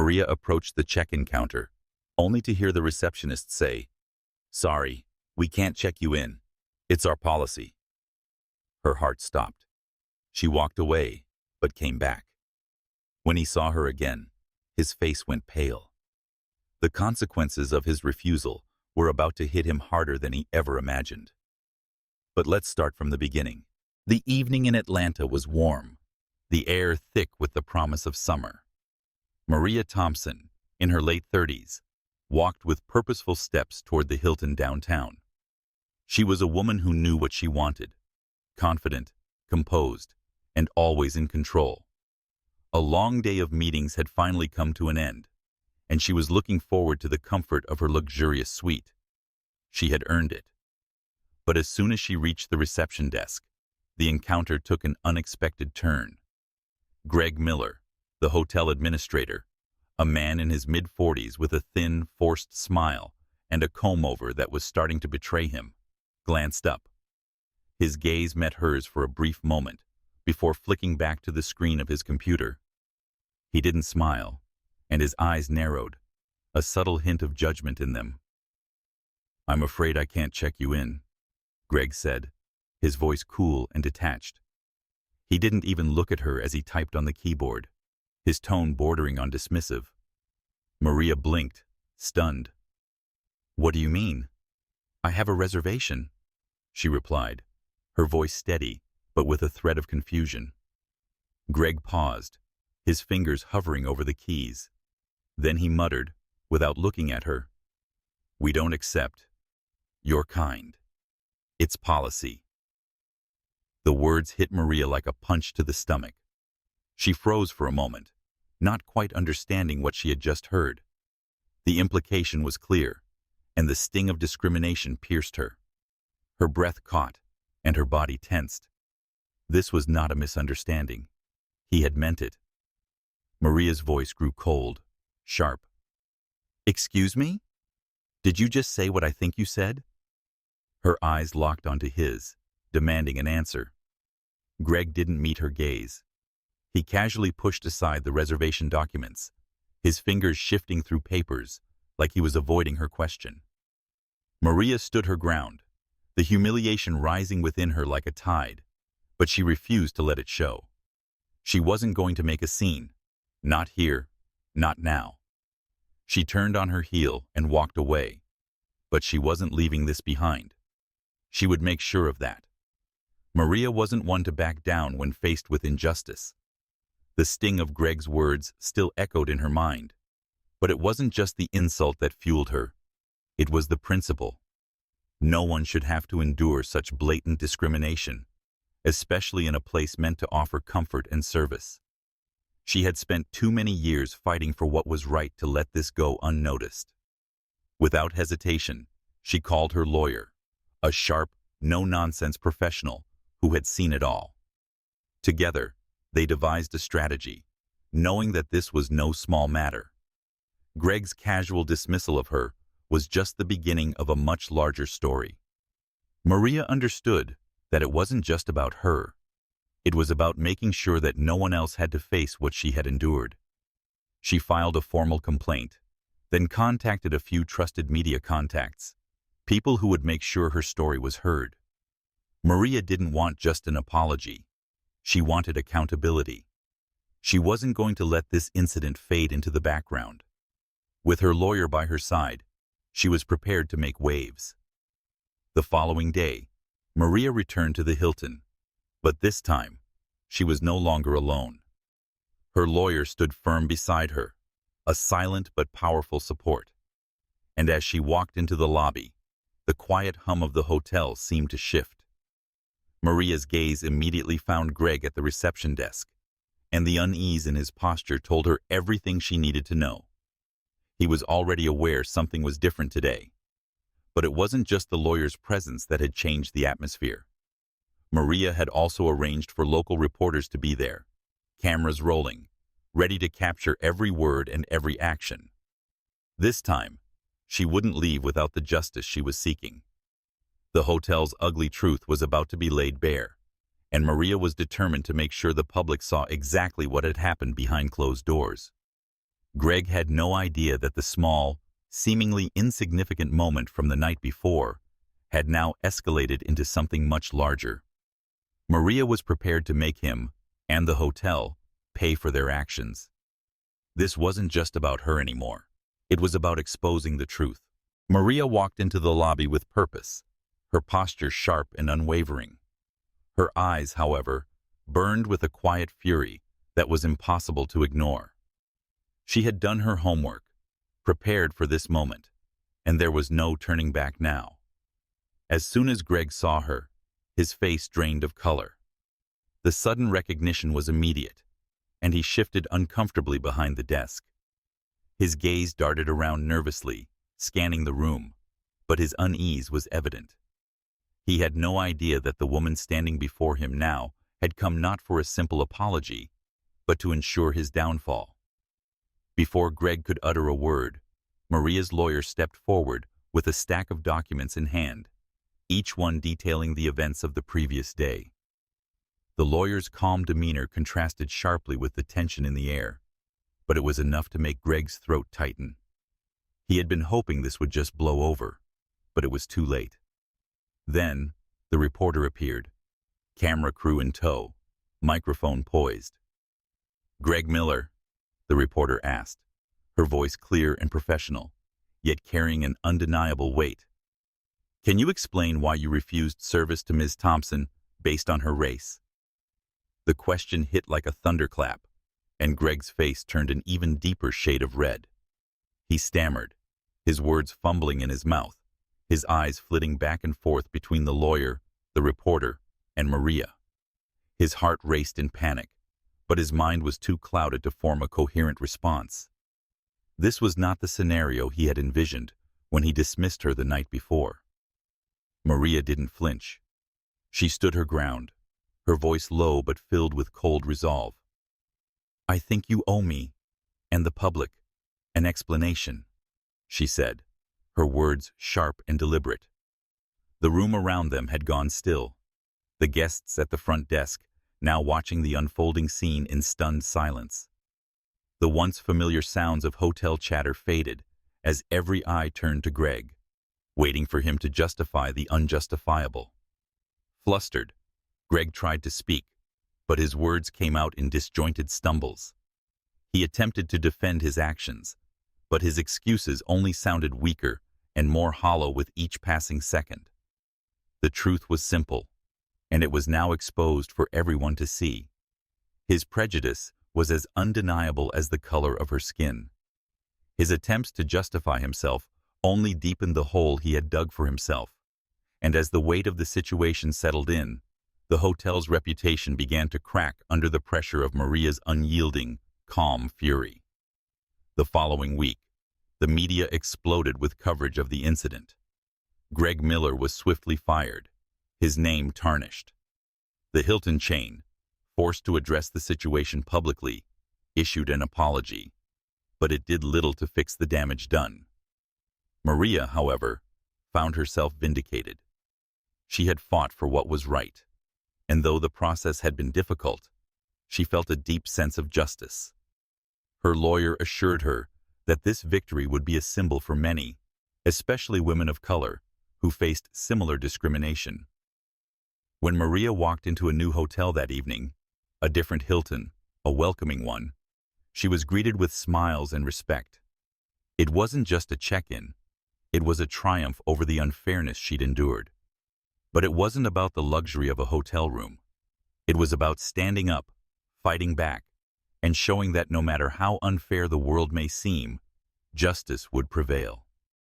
Maria approached the check-in counter, only to hear the receptionist say, "Sorry, we can't check you in. It's our policy." Her heart stopped. She walked away, but came back. When he saw her again, his face went pale. The consequences of his refusal were about to hit him harder than he ever imagined. But let's start from the beginning. The evening in Atlanta was warm, the air thick with the promise of summer. Maria Thompson, in her late 30s, walked with purposeful steps toward the Hilton downtown. She was a woman who knew what she wanted, confident, composed, and always in control. A long day of meetings had finally come to an end, and she was looking forward to the comfort of her luxurious suite. She had earned it. But as soon as she reached the reception desk, the encounter took an unexpected turn. Greg Miller, the hotel administrator, a man in his mid-40s with a thin, forced smile and a comb-over that was starting to betray him, glanced up. His gaze met hers for a brief moment before flicking back to the screen of his computer. He didn't smile, and his eyes narrowed, a subtle hint of judgment in them. "I'm afraid I can't check you in," Greg said, his voice cool and detached. He didn't even look at her as he typed on the keyboard, his tone bordering on dismissive. Maria blinked, stunned. "What do you mean?" "I have a reservation," she replied, her voice steady, but with a thread of confusion. Greg paused, his fingers hovering over the keys. Then he muttered, without looking at her, "We don't accept your kind. It's policy." The words hit Maria like a punch to the stomach. She froze for a moment, not quite understanding what she had just heard. The implication was clear, and the sting of discrimination pierced her. Her breath caught, and her body tensed. This was not a misunderstanding. He had meant it. Maria's voice grew cold, sharp. "Excuse me? Did you just say what I think you said?" Her eyes locked onto his, demanding an answer. Greg didn't meet her gaze. He casually pushed aside the reservation documents, his fingers shifting through papers like he was avoiding her question. Maria stood her ground, the humiliation rising within her like a tide, but she refused to let it show. She wasn't going to make a scene. Not here, not now. She turned on her heel and walked away, but she wasn't leaving this behind. She would make sure of that. Maria wasn't one to back down when faced with injustice. The sting of Greg's words still echoed in her mind, but it wasn't just the insult that fueled her. It was the principle. No one should have to endure such blatant discrimination, especially in a place meant to offer comfort and service. She had spent too many years fighting for what was right to let this go unnoticed. Without hesitation, she called her lawyer, a sharp, no-nonsense professional who had seen it all. Together, they devised a strategy, knowing that this was no small matter. Greg's casual dismissal of her was just the beginning of a much larger story. Maria understood that it wasn't just about her. It was about making sure that no one else had to face what she had endured. She filed a formal complaint, then contacted a few trusted media contacts, people who would make sure her story was heard. Maria didn't want just an apology. She wanted accountability. She wasn't going to let this incident fade into the background. With her lawyer by her side, she was prepared to make waves. The following day, Maria returned to the Hilton, but this time, she was no longer alone. Her lawyer stood firm beside her, a silent but powerful support. And as she walked into the lobby, the quiet hum of the hotel seemed to shift. Maria's gaze immediately found Greg at the reception desk, and the unease in his posture told her everything she needed to know. He was already aware something was different today. But it wasn't just the lawyer's presence that had changed the atmosphere. Maria had also arranged for local reporters to be there, cameras rolling, ready to capture every word and every action. This time, she wouldn't leave without the justice she was seeking. The hotel's ugly truth was about to be laid bare, and Maria was determined to make sure the public saw exactly what had happened behind closed doors. Greg had no idea that the small, seemingly insignificant moment from the night before had now escalated into something much larger. Maria was prepared to make him, and the hotel, pay for their actions. This wasn't just about her anymore. It was about exposing the truth. Maria walked into the lobby with purpose, her posture sharp and unwavering. Her eyes, however, burned with a quiet fury that was impossible to ignore. She had done her homework, prepared for this moment, and there was no turning back now. As soon as Greg saw her, his face drained of color. The sudden recognition was immediate, and he shifted uncomfortably behind the desk. His gaze darted around nervously, scanning the room, but his unease was evident. He had no idea that the woman standing before him now had come not for a simple apology, but to ensure his downfall. Before Greg could utter a word, Maria's lawyer stepped forward with a stack of documents in hand, each one detailing the events of the previous day. The lawyer's calm demeanor contrasted sharply with the tension in the air, but it was enough to make Greg's throat tighten. He had been hoping this would just blow over, but it was too late. Then, the reporter appeared, camera crew in tow, microphone poised. "Greg Miller?" the reporter asked, her voice clear and professional, yet carrying an undeniable weight. "Can you explain why you refused service to Ms. Thompson based on her race?" The question hit like a thunderclap, and Greg's face turned an even deeper shade of red. He stammered, his words fumbling in his mouth, his eyes flitting back and forth between the lawyer, the reporter, and Maria. His heart raced in panic, but his mind was too clouded to form a coherent response. This was not the scenario he had envisioned when he dismissed her the night before. Maria didn't flinch. She stood her ground, her voice low but filled with cold resolve. "I think you owe me, and the public, an explanation," she said, her words sharp and deliberate. The room around them had gone still, the guests at the front desk now watching the unfolding scene in stunned silence. The once familiar sounds of hotel chatter faded as every eye turned to Greg, waiting for him to justify the unjustifiable. Flustered, Greg tried to speak, but his words came out in disjointed stumbles. He attempted to defend his actions, but his excuses only sounded weaker and more hollow with each passing second. The truth was simple, and it was now exposed for everyone to see. His prejudice was as undeniable as the color of her skin. His attempts to justify himself only deepened the hole he had dug for himself, and as the weight of the situation settled in, the hotel's reputation began to crack under the pressure of Maria's unyielding, calm fury. The following week, the media exploded with coverage of the incident. Greg Miller was swiftly fired, his name tarnished. The Hilton chain, forced to address the situation publicly, issued an apology, but it did little to fix the damage done. Maria, however, found herself vindicated. She had fought for what was right, and though the process had been difficult, she felt a deep sense of justice. Her lawyer assured her that this victory would be a symbol for many, especially women of color, who faced similar discrimination. When Maria walked into a new hotel that evening, a different Hilton, a welcoming one, she was greeted with smiles and respect. It wasn't just a check-in, it was a triumph over the unfairness she'd endured. But it wasn't about the luxury of a hotel room. It was about standing up, fighting back, and showing that no matter how unfair the world may seem, justice would prevail.